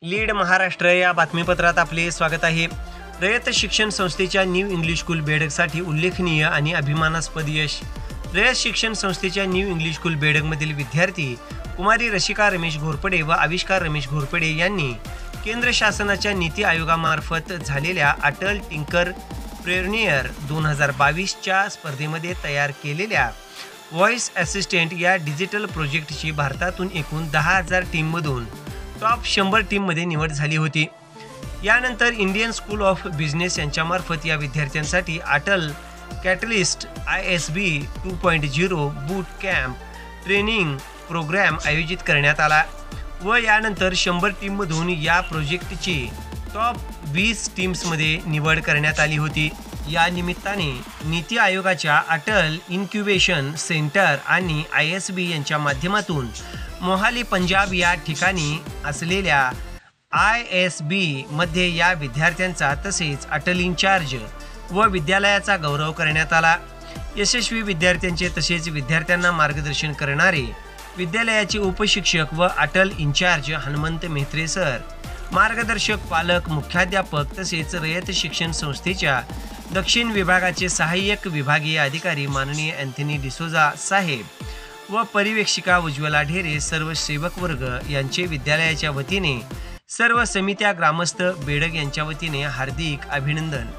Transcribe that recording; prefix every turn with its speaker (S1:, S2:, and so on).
S1: Lead Maharashtra या बातमीपत्रात आपले स्वागत आहे। रयत शिक्षण संस्थेच्या न्यू इंग्लिश स्कूल बेडगसाठी उल्लेखनीय आणि अभिमानास्पद यश। रयत शिक्षण संस्थेच्या न्यू इंग्लिश स्कूल बेडगमधील विद्यार्थी कुमारी रशिका रमेश घोरपडे व आविष्कार रमेश घोरपडे यांनी केंद्र शासनाच्या नीती आयोगामार्फत झालेल्या अटल टिंकर प्रेरणेयर 2022च्या स्पर्धेमध्ये तयार केलेल्या व्हॉइस असिस्टंट या डिजिटल प्रोजेक्टची भारतातून एकूण 10,000 टीममधून टॉप 100 टीममध्ये निवड झाली होती। यानंतर इंडियन स्कूल ऑफ बिझनेस यांच्यामार्फत या विद्यार्थ्यांसाठी अटल कॅटलिस्ट ISB 2.0 बूट कॅम्प ट्रेनिंग प्रोग्राम आयोजित करण्यात आला व यानंतर 100 टीममधून या प्रोजेक्टची टॉप 20 टीम्समध्ये निवड करण्यात आली होती। या निमित्ताने नीती आयोगाच्या अटल इन्क्युबेशन सेंटर आणि ISB यांच्या माध्यमातून मोहाली पंजाब या ठिकाणी असलेल्या ISB मध्ये या विद्यार्थ्यांचा तसेच अटल इन्चार्ज व विद्यालयाचा गौरव करण्यात आला। यशस्वी विद्यार्थ्यांचे तसेच विद्यार्थ्यांना मार्गदर्शन करणारे विद्यालयाचे उपशिक्षक व अटल इन्चार्ज हनुमंत मेहत्रे सर, मार्गदर्शक पालक मुख्याध्यापक तसेच रयत शिक्षण संस्थेच्या दक्षिण विभागाचे सहाय्यक विभागीय अधिकारी माननीय अँथनी डिसोजा साहेब व पर्यवेक्षिका उज्ज्वला ढेरे, सर्व सेवक वर्ग यांचे विद्यालयाच्या वतीने सर्व समित्या ग्रामस्थ बेडग यांच्या वतीने हार्दिक अभिनंदन।